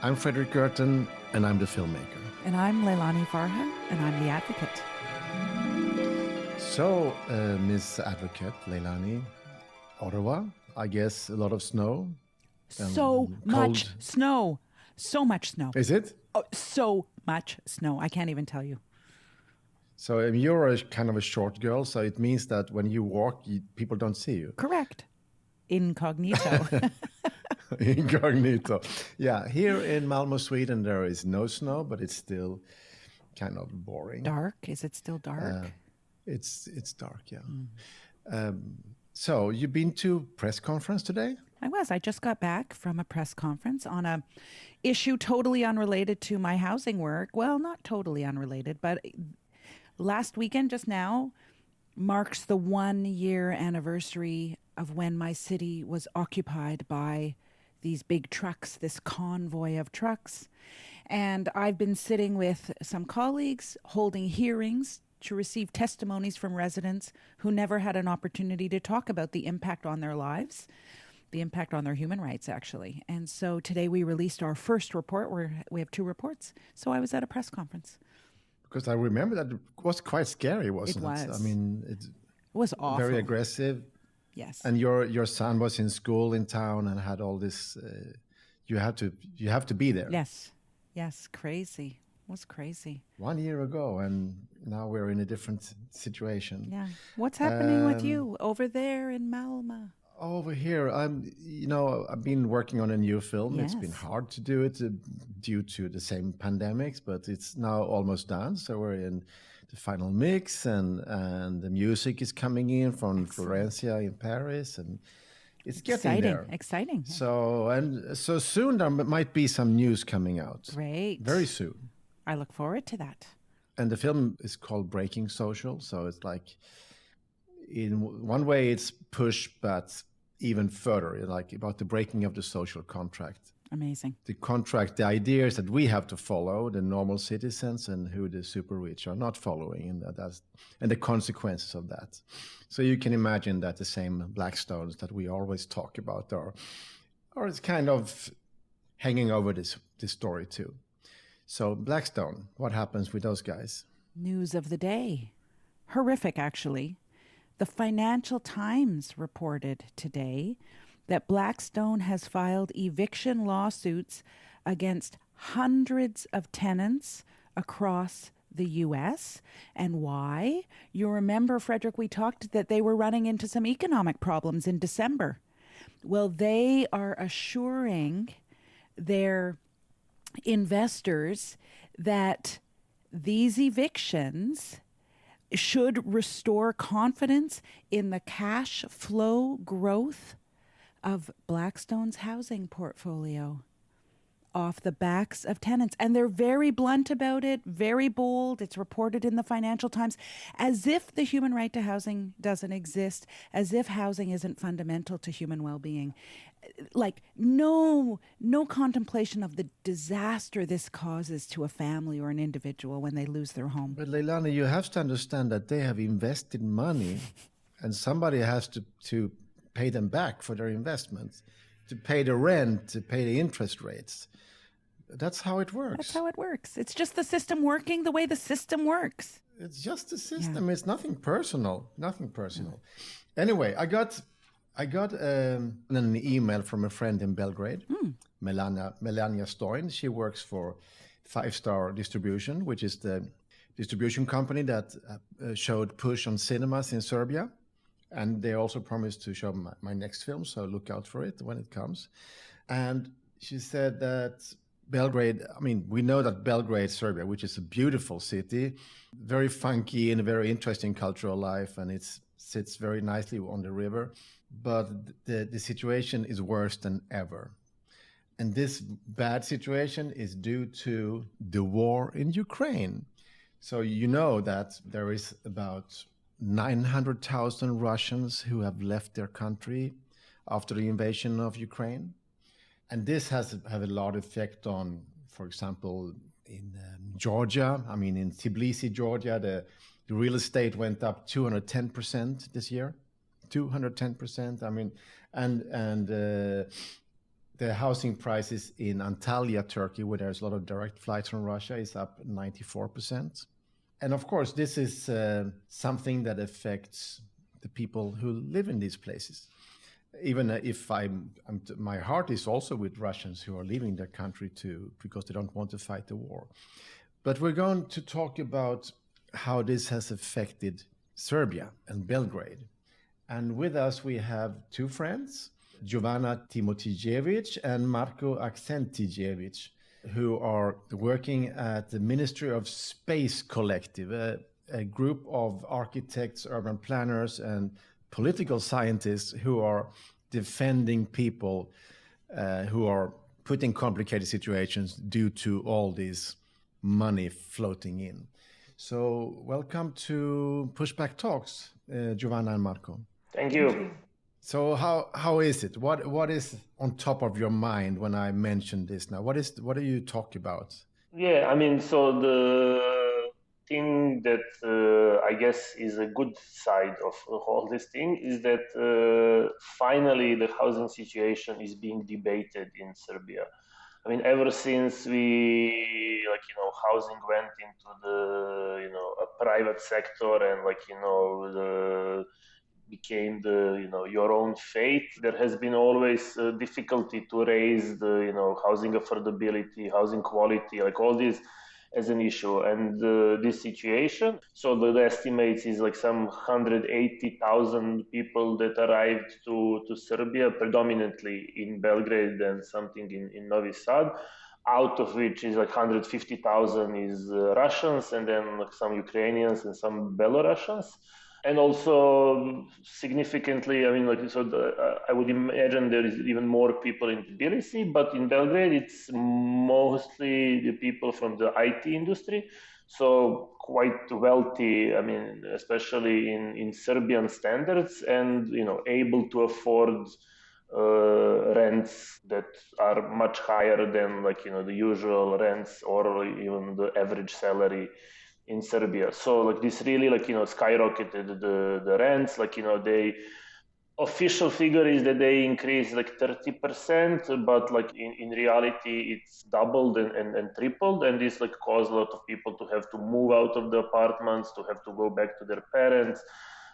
I'm Frederick Gerten, and I'm the filmmaker. And I'm Leilani Farha, and I'm the advocate. So, Ms. Advocate Leilani, Ottawa, I guess a lot of snow. So much snow. So much snow. Is it? Oh, so much snow. I can't even tell you. So you're a kind of a short girl, so it means that when you walk, people don't see you. Correct. Incognito. Incognito. Yeah, here in Malmö, Sweden, there is no snow, but it's still kind of boring. Dark? Is it still dark? It's dark, yeah. So you've been to press conference today? I just got back from a press conference on a issue totally unrelated to my housing work. Well, not totally unrelated, but last weekend, just now, marks the 1-year anniversary of when my city was occupied by these big trucks, this convoy of trucks. And I've been sitting with some colleagues holding hearings to receive testimonies from residents who never had an opportunity to talk about the impact on their lives, the impact on their human rights, actually. And so today we released our first report. We have 2 reports. So I was at a press conference. Because I remember that it was quite scary, wasn't it? It was. I mean, it was awful. Very aggressive. Yes. And your son was in school in town and had all this. You have to be there. Yes. Crazy. It was crazy. 1 year ago, and now we're in a different situation. Yeah. What's happening with you over there in Malmö? Over here, I've been working on a new film. Yes. It's been hard to do it due to the same pandemics, but it's now almost done. So we're in the final mix, and the music is coming in from Florencia in Paris, and it's getting there. Exciting. So soon there might be some news coming out. Great. Very soon. I look forward to that. And the film is called Breaking Social. So it's like, in one way, it's push, but even further, like about the breaking of the social contract. Amazing. The contract, the ideas that we have to follow, the normal citizens, and who the super rich are not following, and the consequences of that. So you can imagine that the same Blackstones that we always talk about are it's kind of hanging over this story too. So Blackstone, what happens with those guys? News of the day. Horrific, actually. The Financial Times reported today that Blackstone has filed eviction lawsuits against hundreds of tenants across the U.S. And why? You remember, Frederick, we talked that they were running into some economic problems in December. Well, they are assuring their investors that these evictions should restore confidence in the cash flow growth of Blackstone's housing portfolio off the backs of tenants. And they're very blunt about it, very bold. It's reported in the Financial Times, as if the human right to housing doesn't exist, as if housing isn't fundamental to human well-being. Like no contemplation of the disaster this causes to a family or an individual when they lose their home. But Leilani, you have to understand that they have invested money, and somebody has to pay them back for their investments, to pay the rent, to pay the interest rates. That's how it works. That's how it works. It's just the system working the way the system works. It's just the system. Yeah. It's nothing personal. Anyway, I got an email from a friend in Belgrade, Melania Stoin. She works for 5 Star Distribution, which is the distribution company that showed Push on cinemas in Serbia. And they also promised to show my next film, so look out for it when it comes. And she said that Belgrade, we know that Belgrade, Serbia, which is a beautiful city, very funky and a very interesting cultural life, and it sits very nicely on the river. But the situation is worse than ever. And this bad situation is due to the war in Ukraine. So you know that there is about 900,000 Russians who have left their country after the invasion of Ukraine. And this has a lot of effect on, for example, in Georgia. In Tbilisi, Georgia, the real estate went up 210% this year. 210%. The housing prices in Antalya, Turkey, where there's a lot of direct flights from Russia, is up 94%. And of course, this is something that affects the people who live in these places. Even if my heart is also with Russians who are leaving their country too, because they don't want to fight the war. But we're going to talk about how this has affected Serbia and Belgrade. And with us, we have two friends, Jovana Timotijevic and Marko Aksentijevic, who are working at the Ministry of Space Collective, a group of architects, urban planners, and political scientists who are defending people who are put in complicated situations due to all this money floating in. So welcome to Pushback Talks, Jovana and Marko. Thank you. So how is it? What is on top of your mind when I mention this now? What do you talk about? Yeah, so the thing that I guess is a good side of all this thing is that finally the housing situation is being debated in Serbia. Ever since housing went into the, a private sector and became your own fate, there has been always difficulty to raise the, housing affordability, housing quality, all these as an issue. And this situation, so the estimates is some 180,000 people that arrived to Serbia, predominantly in Belgrade and something in Novi Sad, out of which is 150,000 is Russians, and then some Ukrainians and some Belarusians. And also significantly, I would imagine there is even more people in Tbilisi, but in Belgrade, it's mostly the people from the IT industry. So quite wealthy, especially in Serbian standards, and, able to afford rents that are much higher than the usual rents or even the average salary in Serbia. So this really skyrocketed the rents. They official figure is that they increased 30%, but in reality it's doubled and tripled, and this caused a lot of people to have to move out of the apartments, to have to go back to their parents,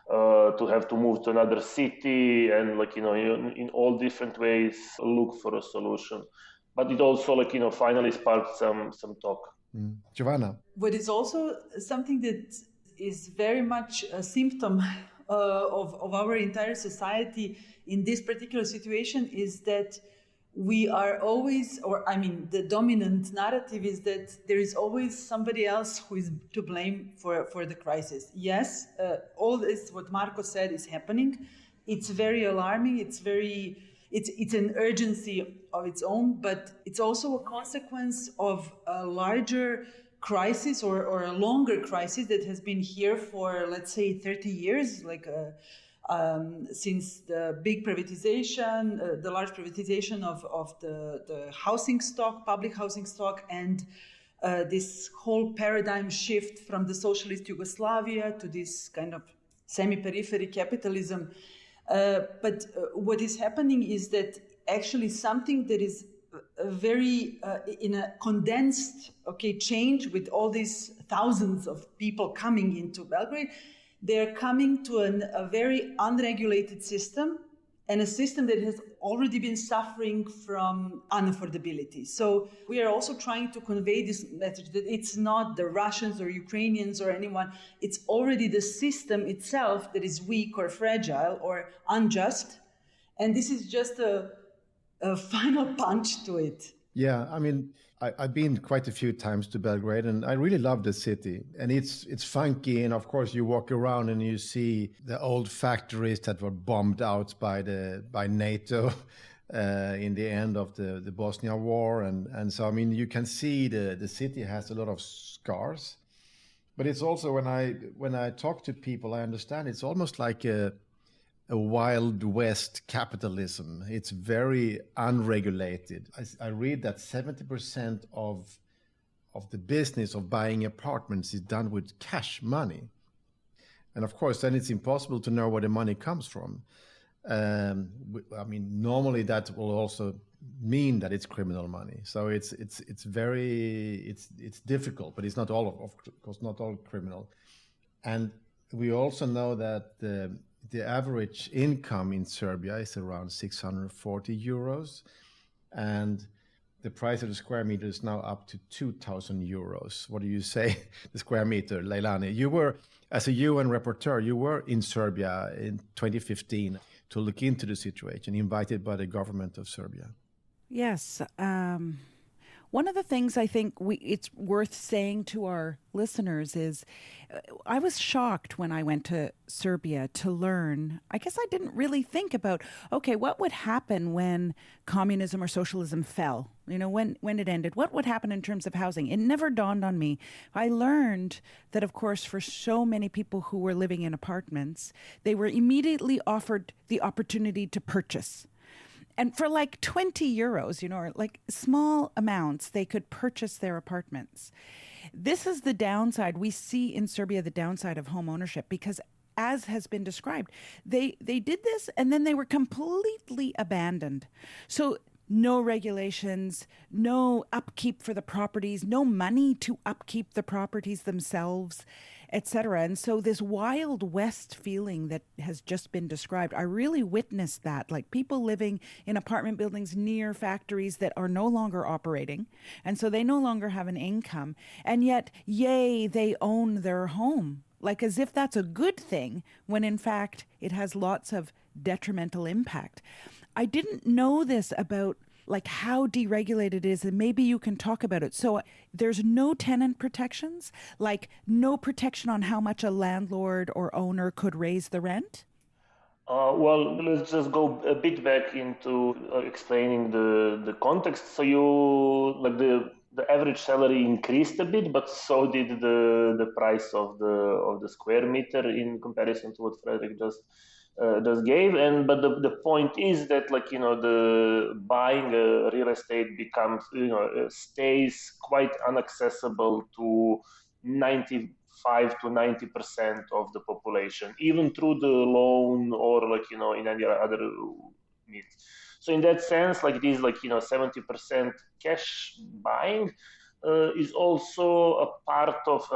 to have to move to another city, and in all different ways look for a solution. But it also finally sparked some talk. Jovana. What is also something that is very much a symptom of our entire society in this particular situation is that we are always, the dominant narrative is that there is always somebody else who is to blame for the crisis. Yes, all this, what Marko said, is happening. It's very alarming. It's an urgency of its own, but it's also a consequence of a larger crisis or a longer crisis that has been here for, let's say, 30 years, since the big privatization, the large privatization of the housing stock, public housing stock, and this whole paradigm shift from the socialist Yugoslavia to this kind of semi-periphery capitalism. But what is happening is that actually something that is very in a condensed change with all these thousands of people coming into Belgrade, they're coming to a very unregulated system, and a system that has already been suffering from unaffordability. So we are also trying to convey this message that it's not the Russians or Ukrainians or anyone, it's already the system itself that is weak or fragile or unjust. And this is just a final punch to it. Yeah, I've been quite a few times to Belgrade, and I really love the city. And it's funky, and of course you walk around and you see the old factories that were bombed out by NATO in the end of the Bosnia War, and so you can see the city has a lot of scars. But it's also when I talk to people, I understand it's almost like a Wild West capitalism. It's very unregulated. I read that 70% of the business of buying apartments is done with cash money. And of course, then it's impossible to know where the money comes from. Normally that will also mean that it's criminal money. So it's difficult, but it's not all of course not all criminal. And we also know that the average income in Serbia is around 640 euros, and the price of the square meter is now up to 2,000 euros. What do you say, the square meter, Leilani? You were, as a UN rapporteur, you were in Serbia in 2015 to look into the situation, invited by the government of Serbia. Yes. One of the things I think it's worth saying to our listeners is I was shocked when I went to Serbia to learn. I guess I didn't really think about, okay, what would happen when communism or socialism fell? You know, when it ended, what would happen in terms of housing? It never dawned on me. I learned that, of course, for so many people who were living in apartments, they were immediately offered the opportunity to purchase. And for like 20 euros, you know, or like small amounts, they could purchase their apartments. This is the downside. We see in Serbia the downside of home ownership because, as has been described, they did this and then they were completely abandoned. So no regulations, no upkeep for the properties, no money to upkeep the properties themselves, etc. And so this Wild West feeling that has just been described, I really witnessed that, like people living in apartment buildings near factories that are no longer operating. And so they no longer have an income. And yet, yay, they own their home, like as if that's a good thing, when in fact it has lots of detrimental impact. I didn't know this about like how deregulated it is, and maybe you can talk about it. So there's no tenant protections, like no protection on how much a landlord or owner could raise the rent? Well, let's just go a bit back into explaining the context. So the average salary increased a bit, but so did the price of the square meter in comparison to what Frederick just gave. But the point is that the buying real estate becomes stays quite inaccessible to 95 to 90% of the population, even through the loan or in any other means. So in that sense, this 70% cash buying is also a part of,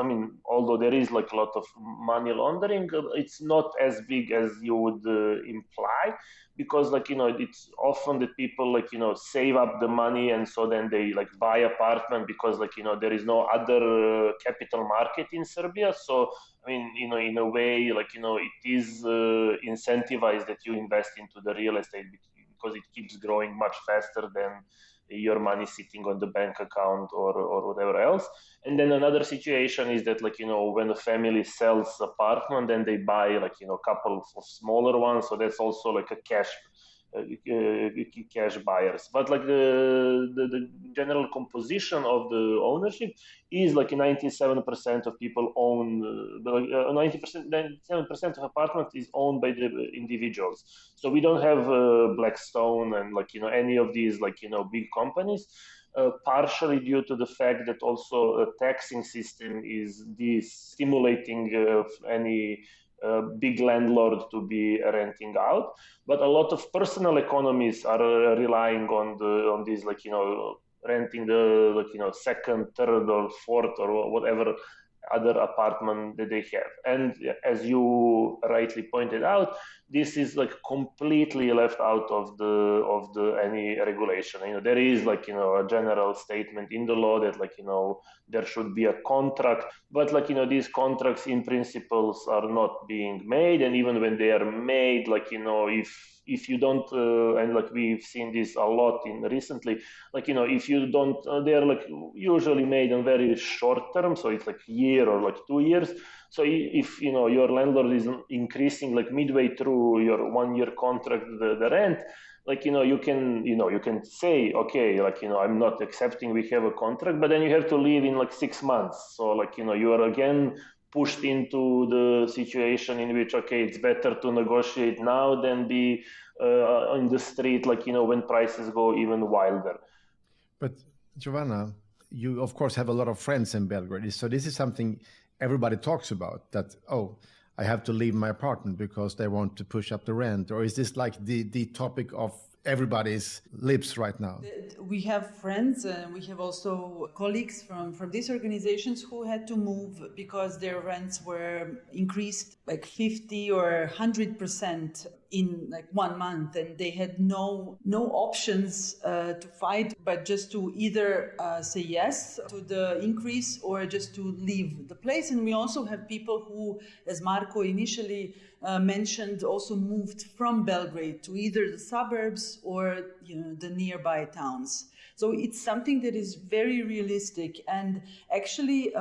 although there is a lot of money laundering, it's not as big as you would imply, because it's often that people save up the money, and so then they buy apartment because there is no other capital market in Serbia. So in a way it is incentivized that you invest into the real estate because it keeps growing much faster than your money sitting on the bank account or whatever else. And then another situation is that when a family sells apartment, then they buy a couple of smaller ones. So that's also a cash buyers. But the general composition of the ownership is 97% of people own 97% of apartments is owned by the individuals. So we don't have Blackstone and any of these big companies. Partially due to the fact that also a taxing system is stimulating any big landlord to be renting out, but a lot of personal economies are relying on these renting the second, third, or fourth, or whatever other apartment that they have. And as you rightly pointed out, this is completely left out of the any regulation. There is a general statement in the law that there should be a contract, but these contracts in principles are not being made. And even when they are made, if you don't and we've seen this a lot in recently, if you don't they're usually made on very short term, so it's year or 2 years. So if your landlord is increasing midway through your 1 year contract the rent, you can say, okay, I'm not accepting, we have a contract, but then you have to leave in 6 months. So you are again pushed into the situation in which, okay, it's better to negotiate now than be on the street when prices go even wilder. But Giovanna, you of course have a lot of friends in Belgrade, so this is something everybody talks about, that I have to leave my apartment because they want to push up the rent? Or is this the topic of everybody's lips right now. We have friends, we have also colleagues from these organizations who had to move because their rents were increased like 50 or 100% in like 1 month, and they had no options to fight but just to either say yes to the increase or just to leave the place. And we also have people who, as Marco initially mentioned, also moved from Belgrade to either the suburbs or the nearby towns. So it's something that is very realistic. And actually,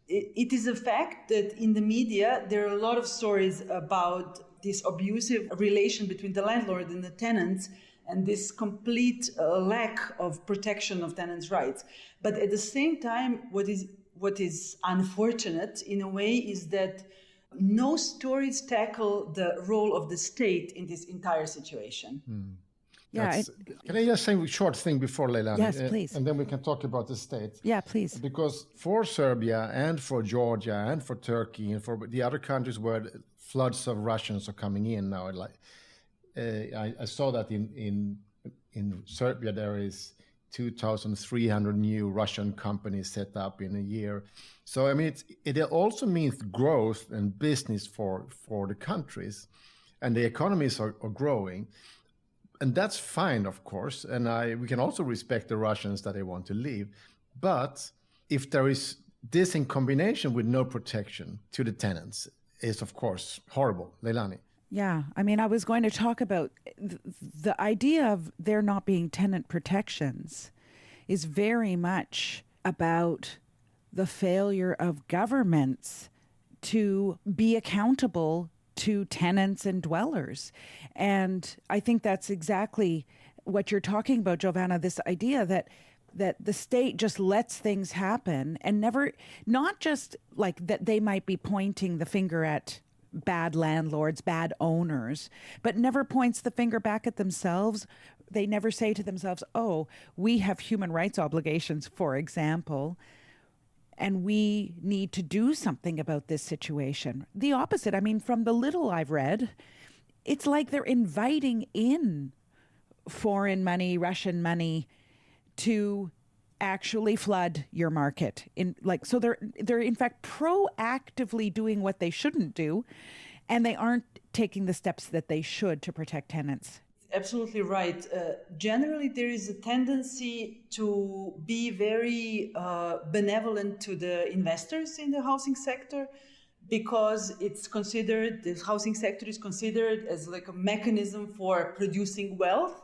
it is a fact that in the media there are a lot of stories about this abusive relation between the landlord and the tenants, and this complete lack of protection of tenants' rights. But at the same time, what is unfortunate in a way is that no stories tackle the role of the state in this entire situation. Yeah. Can I just say a short thing before Leilani? Yes, please. And then we can talk about the state. Yeah, please. Because for Serbia and for Georgia and for Turkey and for the other countries where floods of Russians are coming in now, I saw that in Serbia there is 2,300 new Russian companies set up in a year. So, I mean, it also means growth and business for the countries, and the economies are growing. And that's fine, of course. And we can also respect the Russians that they want to leave. But if there is this in combination with no protection to the tenants, is of course horrible. Leilani. Yeah, I mean, I was going to talk about the idea of there not being tenant protections is very much about the failure of governments to be accountable to tenants and dwellers. And I think that's exactly what you're talking about, Giovanna, this idea that the state just lets things happen and never, not just like that they might be pointing the finger at bad landlords, bad owners, but never points the finger back at themselves. They never say to themselves, oh, we have human rights obligations, for example, and we need to do something about this situation. The opposite. I mean, from the little I've read, it's like they're inviting in foreign money, Russian money, to actually flood your market. So they're in fact proactively doing what they shouldn't do, and they aren't taking the steps that they should to protect tenants. Absolutely right. Generally, there is a tendency to be very benevolent to the investors in the housing sector, because the housing sector is considered as like a mechanism for producing wealth.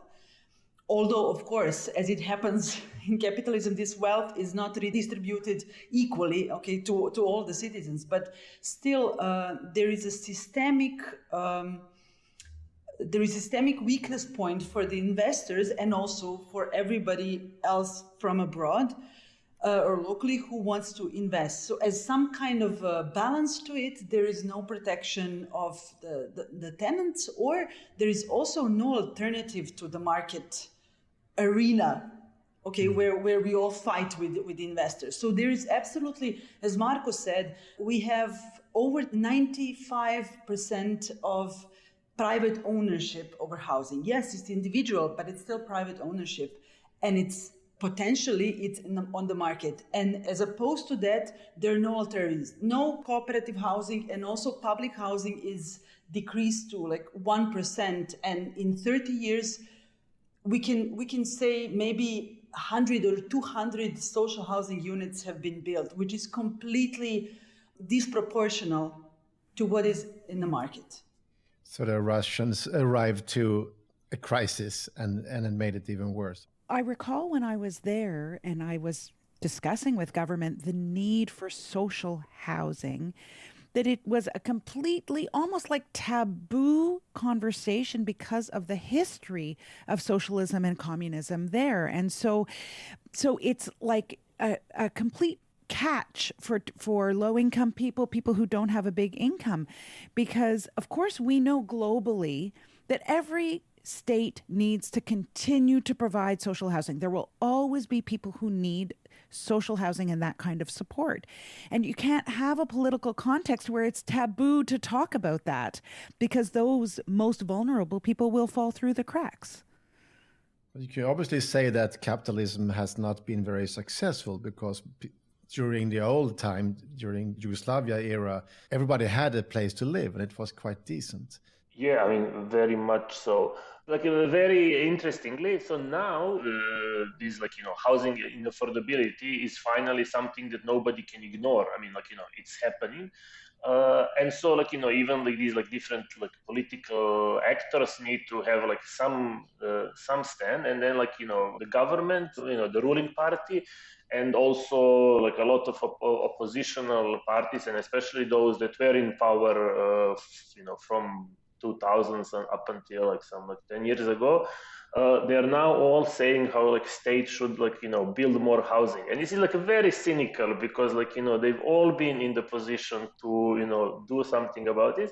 Although, of course, as it happens in capitalism, this wealth is not redistributed equally, to all the citizens. But still, there is a systemic weakness point for the investors and also for everybody else from abroad or locally who wants to invest. So as some kind of balance to it, there is no protection of the tenants, or there is also no alternative to the market arena, where we all fight with investors. So there is absolutely, as Marco said, we have over 95% of private ownership over housing. Yes, it's individual, but it's still private ownership, and it's on the market. And as opposed to that, there are no alternatives. No cooperative housing, and also public housing is decreased to like 1%. And in 30 years, we can say maybe 100 or 200 social housing units have been built, which is completely disproportional to what is in the market. So the Russians arrived to a crisis and it made it even worse. I recall when I was there and I was discussing with government the need for social housing, that it was a completely almost like taboo conversation because of the history of socialism and communism there. And so it's like a complete catch for low-income people who don't have a big income, because of course we know globally that every state needs to continue to provide social housing. There will always be people who need social housing and that kind of support. And you can't have a political context where it's taboo to talk about that, because those most vulnerable people will fall through the cracks. You can obviously say that capitalism has not been very successful because during the old time, during Yugoslavia era, everybody had a place to live and it was quite decent. Yeah, I mean, very much so. Like very interestingly, so now this housing in affordability is finally something that nobody can ignore. I mean, it's happening, and so even like these different political actors need to have some stand, and then the government, the ruling party, and also like a lot of oppositional parties, and especially those that were in power, from 2000s and up until 10 years ago, they are now all saying how state should build more housing, and this is very cynical because they've all been in the position to do something about this.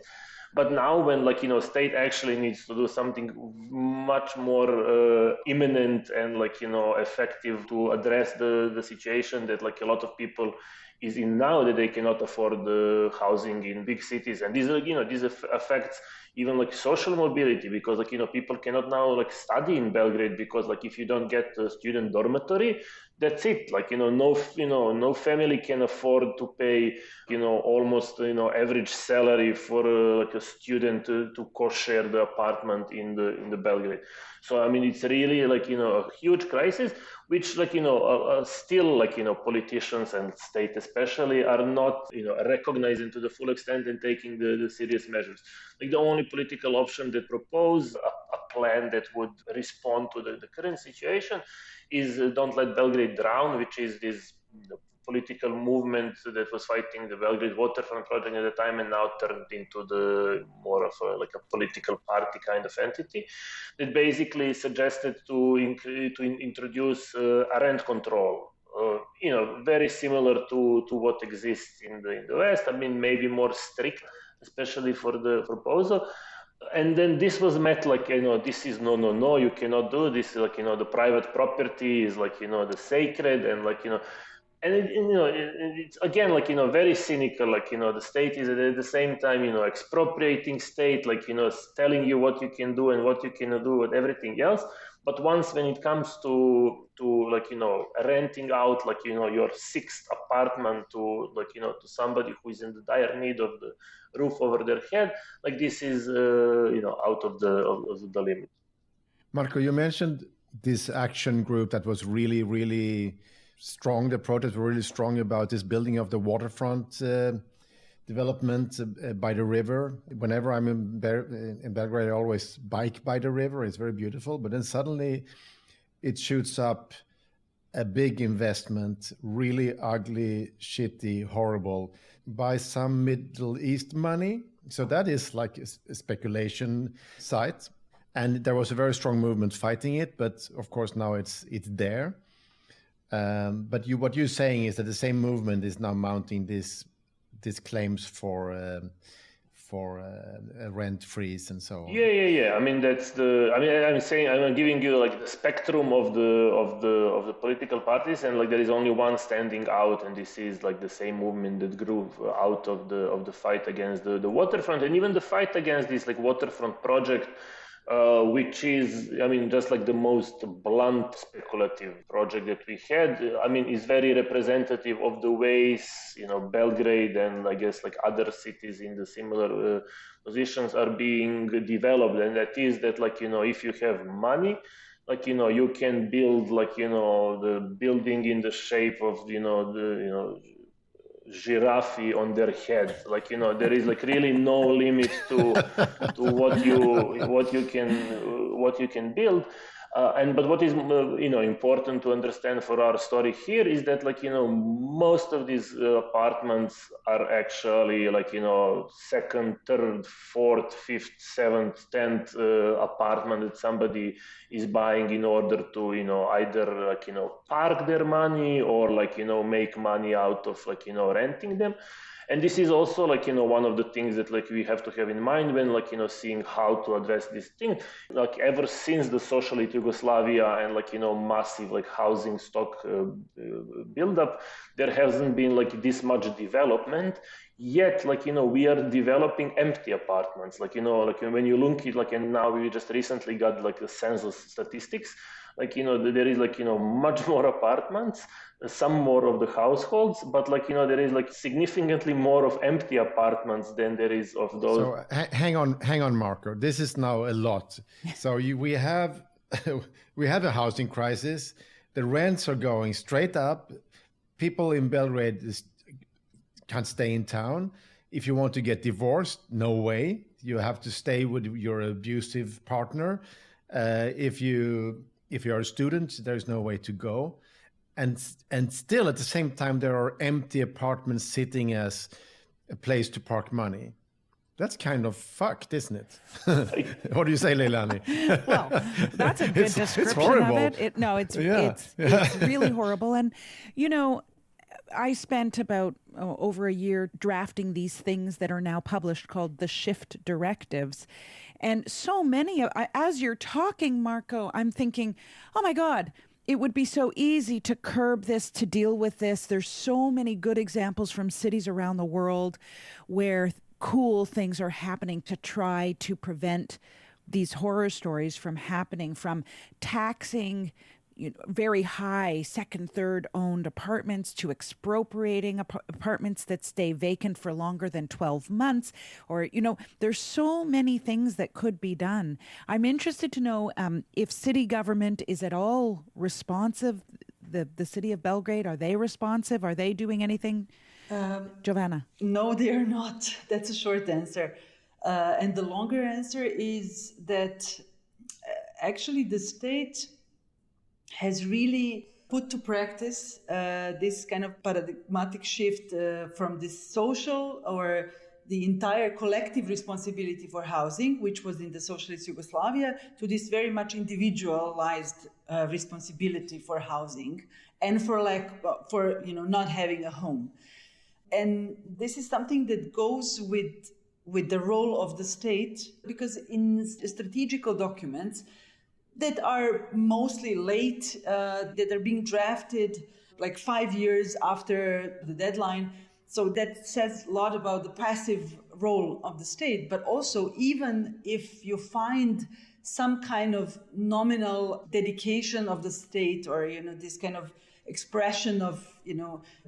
But now when state actually needs to do something much more imminent and effective to address the situation that a lot of people is in now, that they cannot afford the housing in big cities, and these affects even social mobility, because people cannot now study in Belgrade because if you don't get a student dormitory, that's it. No family can afford to pay almost average salary for a student to co-share the apartment in the Belgrade. So I mean, it's really a huge crisis, which still politicians and state especially are not recognizing to the full extent and taking the serious measures. The only political option that propose a plan that would respond to the current situation is Don't Let Belgrade Drown, which is this political movement that was fighting the Belgrade waterfront project at the time, and now turned into the more of a political party kind of entity that basically suggested to introduce a rent control. Very similar to what exists in the West. I mean, maybe more strict, especially for the proposal. And then this was met this is no, you cannot do this. The private property is the sacred, and and it's again very cynical. The state is at the same time expropriating state, telling you what you can do and what you cannot do with everything else. But once when it comes to renting out your sixth apartment to to somebody who is in the dire need of the roof over their head, this is out of the limit. Marco, you mentioned this action group that was really strong. The protests were really strong about this building of the waterfront development by the river. Whenever I'm in Belgrade, I always bike by the river. It's very beautiful. But then suddenly it shoots up a big investment, really ugly, shitty, horrible, by some Middle East money. So that is like a speculation site. And there was a very strong movement fighting it. But of course, now it's there. But what you're saying is that the same movement is now mounting these claims for a rent freeze and so on. Yeah. I mean, I'm saying, I'm giving you the spectrum of the political parties, and there is only one standing out, and this is the same movement that grew out of the fight against the waterfront, and even the fight against this waterfront project. Which is, I mean, just the most blunt speculative project that we had, I mean, is very representative of the ways, Belgrade and I guess other cities in the similar positions are being developed. And that is that, if you have money, you can build, the building in the shape of, giraffe on their head. There is really no limit to what you can build. But what is important to understand for our story here is that most of these apartments are actually second, third, fourth, fifth, seventh, 10th apartment that somebody is buying in order to either park their money or make money out of renting them. And this is also one of the things that we have to have in mind when seeing how to address this thing. Ever since the socialist Yugoslavia and massive housing stock build up, there hasn't been this much development Yet, we are developing empty apartments. When you look at, and now we just recently got the census statistics, there is much more apartments, some more of the households, but there is significantly more of empty apartments than there is of those. So hang on, Marco. This is now a lot. So we have we have a housing crisis. The rents are going straight up. People in Belgrade can't stay in town. If you want to get divorced, no way. You have to stay with your abusive partner. If you're a student, there's no way to go. And still, at the same time, there are empty apartments sitting as a place to park money. That's kind of fucked, isn't it? What do you say, Leilani? Well, that's a good description horrible. of it. It's really horrible. And, I spent about over a year drafting these things that are now published called the shift directives. And so many as you're talking, Marco, I'm thinking, oh my God, it would be so easy to curb this, to deal with this. There's so many good examples from cities around the world where cool things are happening to try to prevent these horror stories from happening, from taxing very high second, third owned apartments to expropriating apartments that stay vacant for longer than 12 months. Or, there's so many things that could be done. I'm interested to know if city government is at all responsive. The city of Belgrade, are they responsive? Are they doing anything? Giovanna? No, they are not. That's a short answer. And the longer answer is that actually the state has really put to practice this kind of paradigmatic shift from this social or the entire collective responsibility for housing, which was in the socialist Yugoslavia, to this very much individualized responsibility for housing and for not having a home. And this is something that goes with the role of the state, because in strategical documents that are mostly late, that are being drafted 5 years after the deadline. So that says a lot about the passive role of the state. But also, even if you find some kind of nominal dedication of the state, or this kind of expression of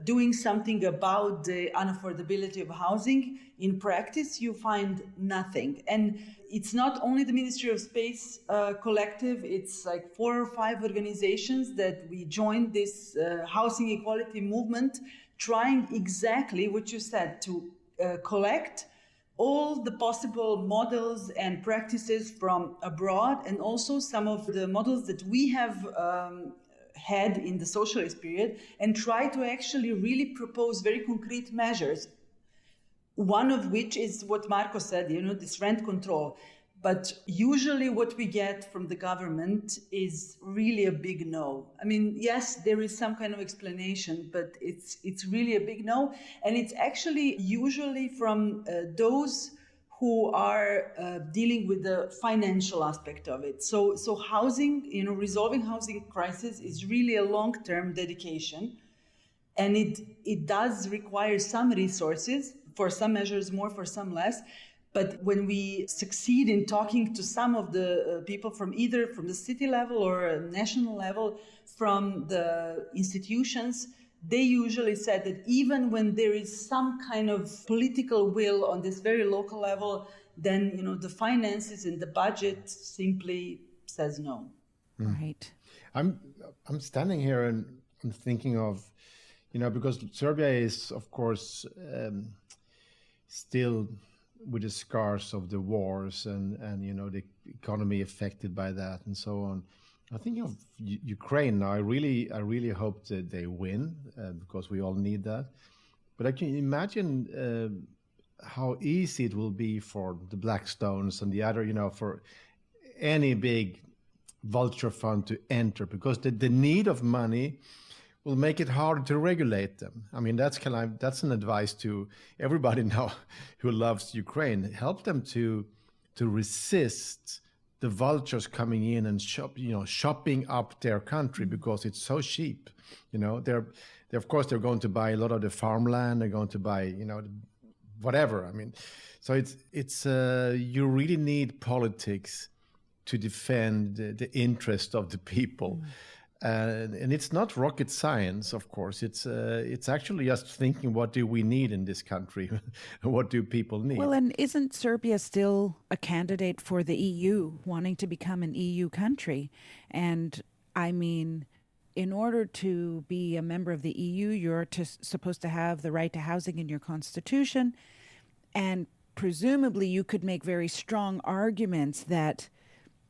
doing something about the unaffordability of housing, in practice you find nothing. And it's not only the Ministry of Space collective, it's 4 or 5 organizations that we joined this housing equality movement, trying exactly what you said, to collect all the possible models and practices from abroad, and also some of the models that we have had in the socialist period, and try to actually really propose very concrete measures. One of which is what Marco said, this rent control. But usually what we get from the government is really a big no. I mean, yes, there is some kind of explanation, but it's really a big no. And it's actually usually from those who are dealing with the financial aspect of it. So housing, resolving housing crisis is really a long-term dedication. And it does require some resources, for some measures more, for some less. But when we succeed in talking to some of the people from either from the city level or national level, from the institutions, they usually said that even when there is some kind of political will on this very local level, then the finances and the budget simply says no. Right. I'm standing here and I'm thinking of, because Serbia is, of course, still with the scars of the wars and the economy affected by that and so on. I think of Ukraine now. I really hope that they win because we all need that. But I can imagine how easy it will be for the Blackstones and the other, for any big vulture fund to enter, because the need of money will make it hard to regulate them. I mean, that's an advice to everybody now who loves Ukraine. Help them to resist the vultures coming in and shopping up their country because it's so cheap. They're of course they're going to buy a lot of the farmland. They're going to buy whatever. I mean, so it's you really need politics to defend the interest of the people. And it's not rocket science, of course. It's actually just thinking, what do we need in this country? What do people need? Well, and isn't Serbia still a candidate for the EU, wanting to become an EU country? And I mean, in order to be a member of the EU, you're supposed to have the right to housing in your constitution. And presumably you could make very strong arguments that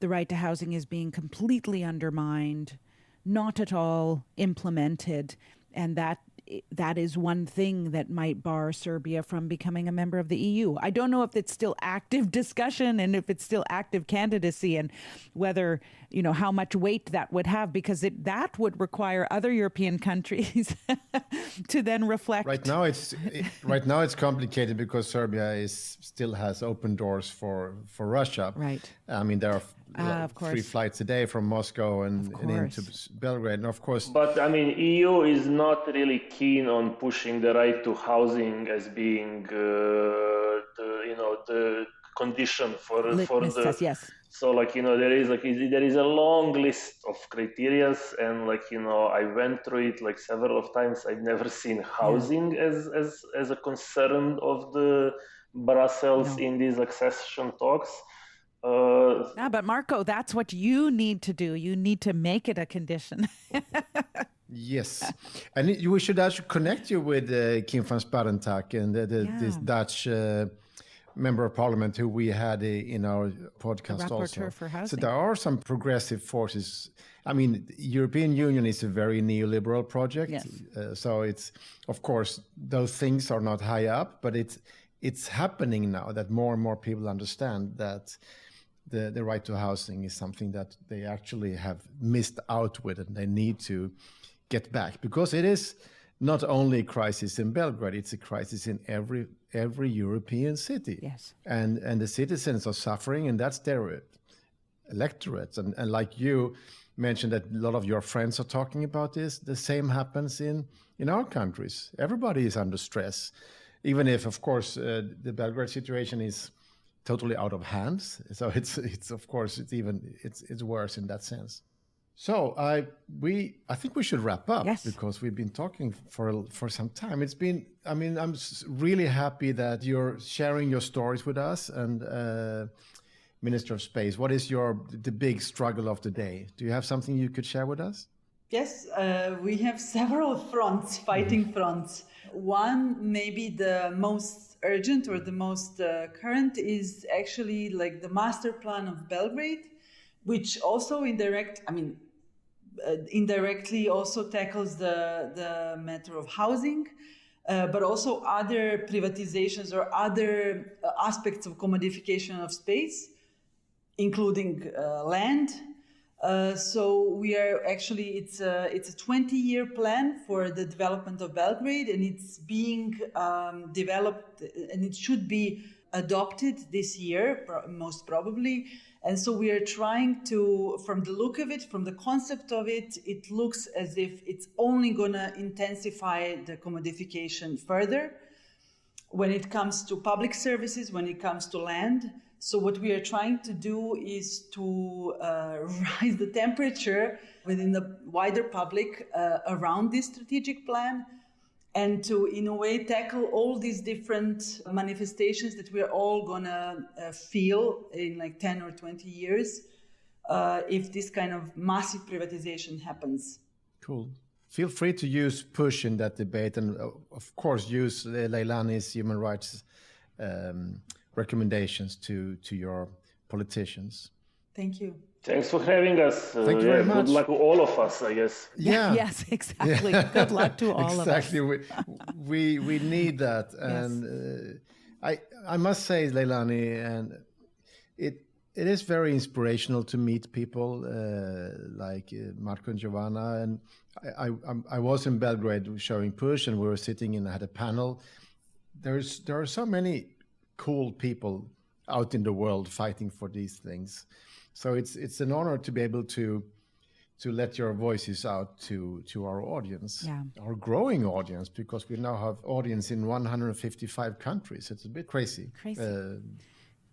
the right to housing is being completely undermined, not at all implemented, and that is one thing that might bar Serbia from becoming a member of the EU. I don't know if it's still active discussion and if it's still active candidacy, and whether, how much weight that would have, because that would require other European countries to then reflect. Right now it's complicated because Serbia still has open doors for Russia. Right. I mean, there are of course, 3 flights a day from Moscow and into Belgrade, and of course. But I mean, EU is not really keen on pushing the right to housing as being the condition for the. Yes. So there is a long list of criterias, and I went through it several of times. I've never seen housing as a concern of the Brussels in these accession talks. But Marco, that's what you need to do. You need to make it a condition. Yes, and we should actually connect you with Kim van Sparentak and this Dutch member of parliament who we had in our podcast also. For housing. So there are some progressive forces. I mean, European Union is a very neoliberal project. Yes. So it's, of course, those things are not high up, but it's happening now that more and more people understand that the right to housing is something that they actually have missed out with, and they need to get back, because it is not only a crisis in Belgrade, it's a crisis in every European city. Yes. And the citizens are suffering, and that's their electorates. And like you mentioned that a lot of your friends are talking about this, the same happens in our countries. Everybody is under stress, even if, of course, the Belgrade situation is totally out of hands. So it's of course it's worse in that sense. So I think we should wrap up, because we've been talking for some time. I'm really happy that you're sharing your stories with us. And Minister of Space, what is the big struggle of the day? Do you have something you could share with us? Yes, we have several fronts, fighting fronts. One, maybe the most urgent or the most current, is actually the master plan of Belgrade, which also indirectly also tackles the matter of housing, but also other privatizations or other aspects of commodification of space, including land. So we are actually, it's a 20-year plan for the development of Belgrade, and it's being developed, and it should be adopted this year, most probably. And so we are trying to, from the look of it, from the concept of it, it looks as if it's only going to intensify the commodification further when it comes to public services, when it comes to land. So what we are trying to do is to rise the temperature within the wider public around this strategic plan, and to, in a way, tackle all these different manifestations that we're all going to feel in 10 or 20 years if this kind of massive privatization happens. Cool. Feel free to use push in that debate, and of course use Leilani's human rights recommendations to your politicians. Thank you. Thanks for having us. Thank you very much. Good luck to all of us, I guess. Yeah. Yes, exactly. Yeah. Good luck to all of us. Exactly. We need that. And I must say, Leilani, and it is very inspirational to meet people like Marco and Giovanna. And I was in Belgrade showing push, and we were sitting and had a panel. There are so many cool people out in the world fighting for these things. So it's an honor to be able to to let your voices out to our audience, Yeah. our growing audience, because we now have audience in 155 countries. It's a bit crazy.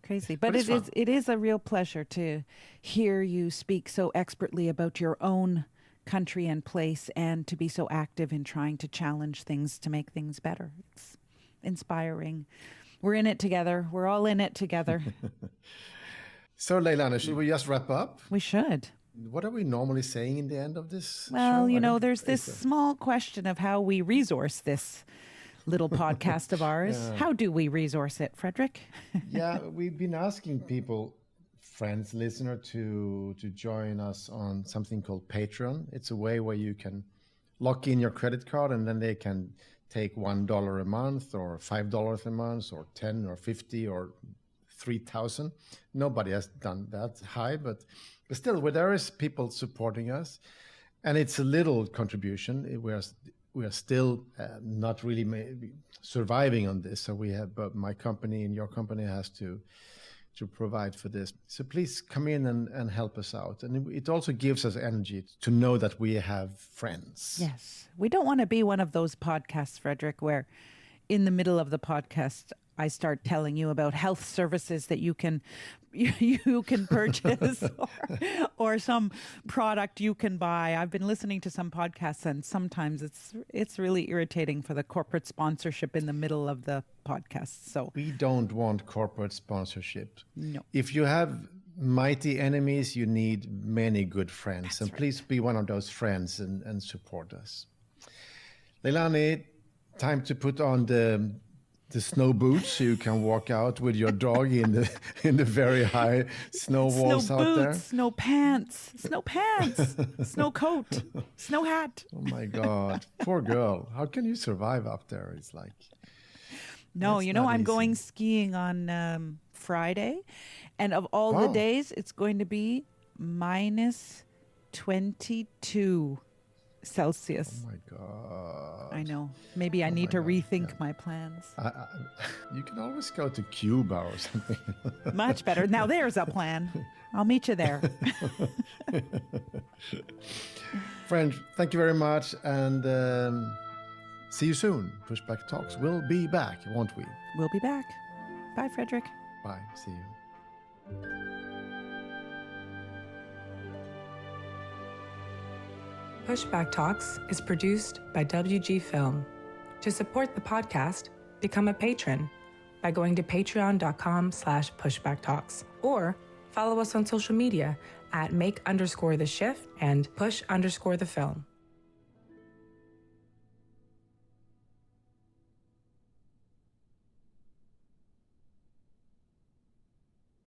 Crazy, but it's fun. it is a real pleasure to hear you speak so expertly about your own country and place, and to be so active in trying to challenge things to make things better. It's inspiring. We're in it together. We're all in it together. So, Leilani, should we just wrap up? We should. What are we normally saying in the end of this Well, show? there's this small question of how we resource this little podcast of ours. Yeah. How do we resource it, Frederick? Yeah, we've been asking people, friends, listener, to join us on something called Patreon. It's a way where you can lock in your credit card, and then they can take $1 a month or $5 a month or 10 or 50 or 3,000. Nobody has done that high, but still, where there is people supporting us, and it's a little contribution. We are still not really surviving on this. So we have, but my company and your company has to provide for this. So please come in and help us out. And it also gives us energy to know that we have friends. Yes. We don't want to be one of those podcasts, Frederick, where in the middle of the podcast, I start telling you about health services that you can purchase or some product you can buy. I've been listening to some podcasts, and sometimes it's really irritating for the corporate sponsorship in the middle of the podcast. So we don't want corporate sponsorship. No. If you have mighty enemies, you need many good friends. That's and right. Please be one of those friends and support us. Leilani, time to put on the snow boots so you can walk out with your dog in the very high snow walls snow out boots, there. snow pants, snow coat, snow hat. Oh my God, poor girl! How can you survive up there? It's like No, it's not I'm easy. going skiing on Friday, and of all the Wow. days, it's going to be minus 22 Celsius. Oh my God! I know. Maybe I need to God, rethink my plans. You can always go to Cuba or something. Much better. Now there's a plan. I'll meet you there. Friend, thank you very much, and see you soon. Pushback Talks. We'll be back, won't we? We'll be back. Bye, Frederick. Bye. See you. Pushback Talks is produced by WG Film. To support the podcast, become a patron by going to patreon.com/pushbacktalks or follow us on social media at make_the shift and push_the film.